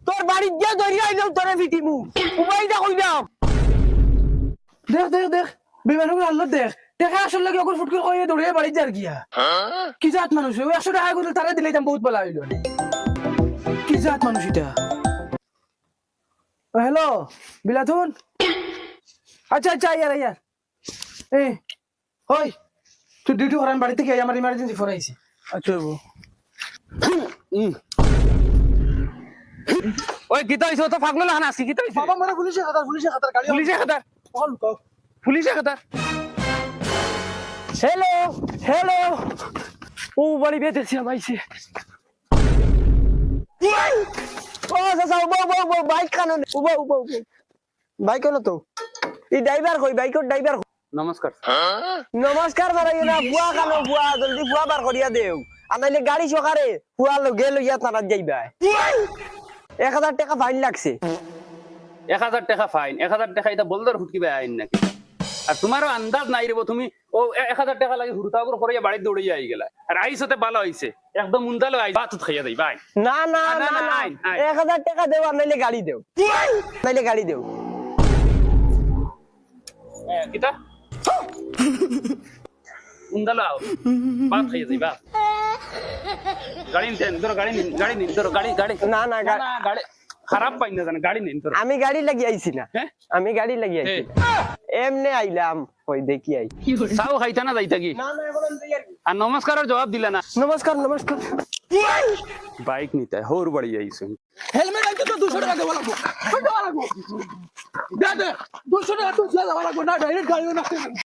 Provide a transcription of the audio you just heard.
তোর বাড়ি গিয়ে ধরি আইলাম তোরে পিটিমু উপায়টা কইলাম দেখ দেখ দেখ বিমানকে আল্লাহ দেখ দেখা আসল লাগে ওর ফুটকে কইয়ে দৌড়ে বাড়ি যার গিয়া কি জাত মানুষ ওই 100 টাকা করে তারা দিলে দাম বহুত বলা হইল কি জাত মানুষ এটা হ্যালো বিলাতুন আচ্ছা আচ্ছা ইয়ার ইয়ার এই হই তুই ডিউটি করান বাড়ি থেকে আমার ইমার্জেন্সি ফরাইছি আচ্ছা বাবু ওই গীতা হইছে তো পাগল না হাসি গীতা হইছে বাবা মরে পুলিশে খাতার গাড়ি পুলিশে খাতার কল কও পুলিশে খাতার হ্যালো হ্যালো ও বাড়ি বেঁধেছি আমাইছে ও চাচা উবা উবা উবা বাইক খানো উবা উবা উবা বাইক হলো তো এই ড্রাইভার কই বাইকের ড্রাইভার নমস্কার নমস্কার বাড়াই না বুয়া খানো বুয়া জলদি বুয়া বার করিয়া দেও আনাইলে গাড়ি সকারে বুয়া লগে লইয়া তারা যাইবা 1000 টাকা ফাইন লাগছে 1000 টাকা ফাইন 1000 টাকা এটা বলদর হুটকিবে আইন নাকি আর তোমারও আন্দাজ নাই রেবো তুমি ও 1000 টাকা লাগে হুরতাগর করে বাড়ি দৌড়ে আই গেলা আর আইসতে ভালো হইছে একদম মুন্দালো আই বাত খাইয়া দেই ভাই না না না না 1000 টাকা দেও আনাইলে গাড়ি দেও নাইলে গাড়ি দেও কিতা মুন্দালো আও বাত খাইয়া দেই বাত গাড়ি নিন ধরো গাড়ি নিন ধরো গাড়ি না না গাড়ি খারাপ পাই না জানা গাড়ি নিন ধরো আমি গাড়ি লাগি আইছি না আমি গাড়ি লাগি আইছি এমনে আইলাম কই দেখি আই সাও খাইতা না যাইতা কি না না এখন যাই আর নমস্কারের জবাব দিলা না নমস্কার নমস্কার বাইক নিতে হোর বাড়ি আইছে হেলমেট আনতে তো 200 টাকা দেওয়া লাগবে দেওয়া লাগবে দে 200 টাকা তো দেওয়া লাগবে না ডাইরেক্ট গাড়ি না